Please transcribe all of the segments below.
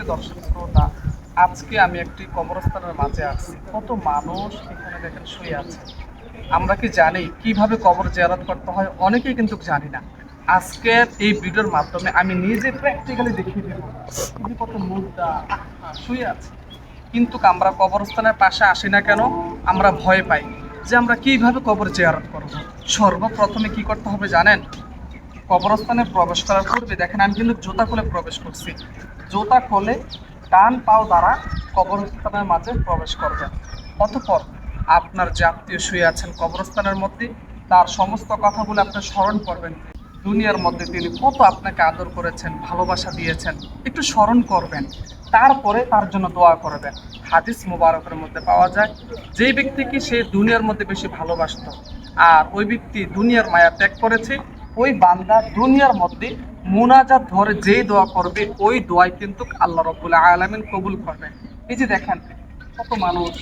সুপ্রিয় দর্শক শ্রোতা, আজকে আমি একটি কবরস্থানের মাঝে আছি। কত মানুষ এখানে দেখেন শুয়ে আছে। আমরা কি জানি কিভাবে কবর জিয়ারত করতে হয়? অনেকেই কিন্তু জানি না। আজকের এই ভিডিওর মাধ্যমে আমি নিজে প্র্যাকটিক্যালি দেখিয়ে দেবো যে কত মুর্দা শুয়ে আছে। কিন্তু আমরা কবরস্থানের পাশে আসি না কেন? আমরা ভয় পাই যে আমরা কিভাবে কবর জিয়ারত করব। সর্বপ্রথমে কি করতে হবে জানেন? কবরস্থানে প্রবেশ করার পূর্বে দেখেন আমি কিন্তু জুতা খুলে প্রবেশ করছি। জুতা খুলে ডান পাও দ্বারা কবরস্থানের মাঝে প্রবেশ করবেন। অতঃপর আপনার যে আত্মীয় শুয়ে আছেন কবরস্থানের মধ্যে, তার সমস্ত কথাগুলো আপনি স্মরণ করবেন। দুনিয়ার মধ্যে তিনি কত আপনাকে আদর করেছেন, ভালোবাসা দিয়েছেন, একটু স্মরণ করবেন। তারপরে তার জন্য দোয়া করবেন। হাদিস মুবারকের মধ্যে পাওয়া যায়, যে ব্যক্তিকে সে দুনিয়ার মধ্যে বেশি ভালোবাসত আর ওই ব্যক্তি দুনিয়ার মায়া ত্যাগ করেছে, ওই বান্দা দুনিয়ার মধ্যে মুনাজাত ধরে যেই দোয়া করবে ওই দোয়াই কিন্তু আল্লাহ রাব্বুল আলামিন কবুল করবেন। এই যে দেখেন কত মানুষ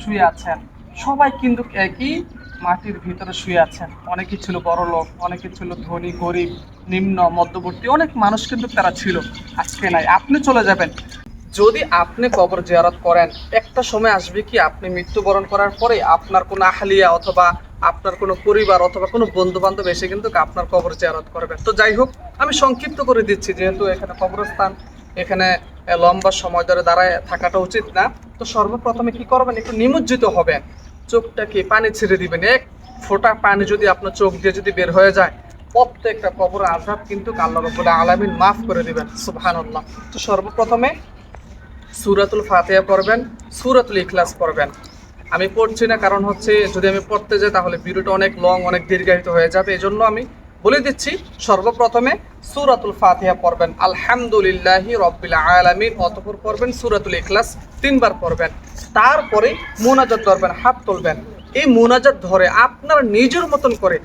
শুয়ে আছেন, সবাই কিন্তু একই মাটির ভিতরে শুয়ে আছেন। অনেকে ছিল বড় লোক, অনেকে ছিল ধনী, গরিব, নিম্ন মধ্যবর্তী, অনেক মানুষ কিন্তু তারা ছিল। আজকে নাই, আপনি চলে যাবেন। যদি আপনি কবর জিয়ারত করেন, একটা সময় আসবে কি আপনি মৃত্যুবরণ করার পরে আপনার কোনো আহলিয়া অথবা আপনার কোনো পরিবার অথবা কোনো বন্ধু বান্ধব এসে কিন্তু আপনার কবর জিয়ারত করবে। তো যাই হোক, আমি সংক্ষিপ্ত করে দিচ্ছি, যেহেতু এখানে কবরস্থান, এখানে লম্বা সময় ধরে দাঁড়ায় থাকাটা উচিত না। তো সর্বপ্রথমে কি করবেন, একটু নিমজ্জিত হবেন। চোখটাকে পানি ছেড়ে দিবেন। এক ফোঁটা পানি যদি আপনার চোখ দিয়ে যদি বের হয়ে যায়, প্রত্যেকটা কবর আযাব কিন্তু আল্লাহ রাব্বুল আলামিন মাফ করে দিবেন। সুবহানাল্লাহ। তো সর্বপ্রথমে সূরাতুল ফাতিহা পড়বেন, সূরাতুল ইখলাস পড়বেন। আমি পড়ছি না, কারণ হচ্ছে যদি আমি পড়তে যাই তাহলে ভিডিওটা অনেক লং, অনেক দীর্ঘায়িত হয়ে যাবে। এই জন্য আমি বলে দিচ্ছি, সর্বপ্রথমে সূরাতুল ফাতিহা পড়বেন, আলহামদুলিল্লাহি রাব্বিল আলামিন, অতঃপর পড়বেন সূরাতুল ইখলাস 3 বার পড়বেন। তারপরে মুনাজাত ধরবেন, হাত তুলবেন। এই মুনাজাত ধরে আপনার নিজের মতন করে,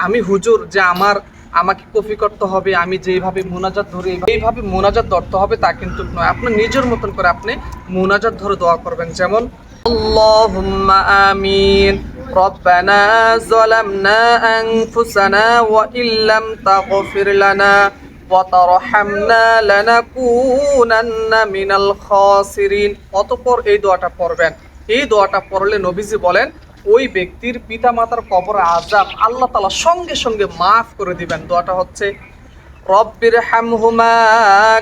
আমি হুজুর যে আমাকে কপি করতে হবে, আমি যেইভাবে মুনাজাত ধরে এইভাবে মুনাজাত ধরতে হবে তা কিন্তু নয়। আপনার নিজের মতন করে আপনি মুনাজাত ধরে দোয়া করবেন। যেমন আল্লাহুম্মা আমিন, রব্বানা যালামনা আনফুসানা ওয়া ইল্লাম তাগফির লানা ওয়া তারহামনা লানাকুনান্না মিনাল খাসিরিন। অতঃপর এই দোয়াটা পড়বেন। এই দোয়াটা পড়লে নবীজি বলেন ওই ব্যক্তির পিতামাতার কবর আযাব আল্লাহ তাআলা সঙ্গে সঙ্গে মাফ করে দিবেন। দোয়াটা হচ্ছে রব্বির হামহুমা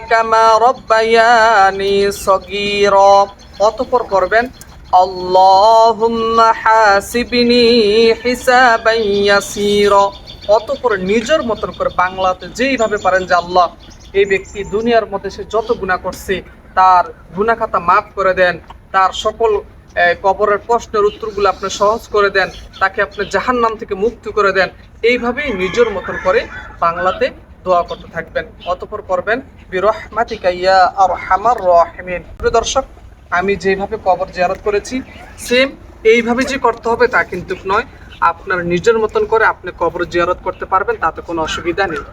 কামা রব্বায়ানি সগীরা। অতঃপর করবেন আল্লাহুম্মা হাসিবনি হিসাবান ইয়াসীরা। অতঃপর নিজের মতন করে বাংলাতে যেইভাবে পারেন যে আল্লাহ, এই ব্যক্তি দুনিয়ার মধ্যে সে যত গুনাহ করছে তার গুনাহ খাতা মাফ করে দেন, তার সকল কবরের প্রশ্নের উত্তরগুলো আপনি সহজ করে দেন, তাকে আপনি জাহান্নাম থেকে মুক্তি করে দেন। এইভাবেই নিজের মতন করে বাংলাতে দোয়া করতে থাকবেন। অতঃপর করবেন বিরহমাতিকা ইয়া আরহামার রাহিমিন। প্রিয় দর্শক, আমি যেভাবে কবর জিয়ারত করেছি সেম এইভাবে যে করতে হবে তা কিন্তু নয়। আপনার নিজের মতন করে আপনি কবর জিয়ারত করতে পারবেন, তাতে কোনো অসুবিধা নেই।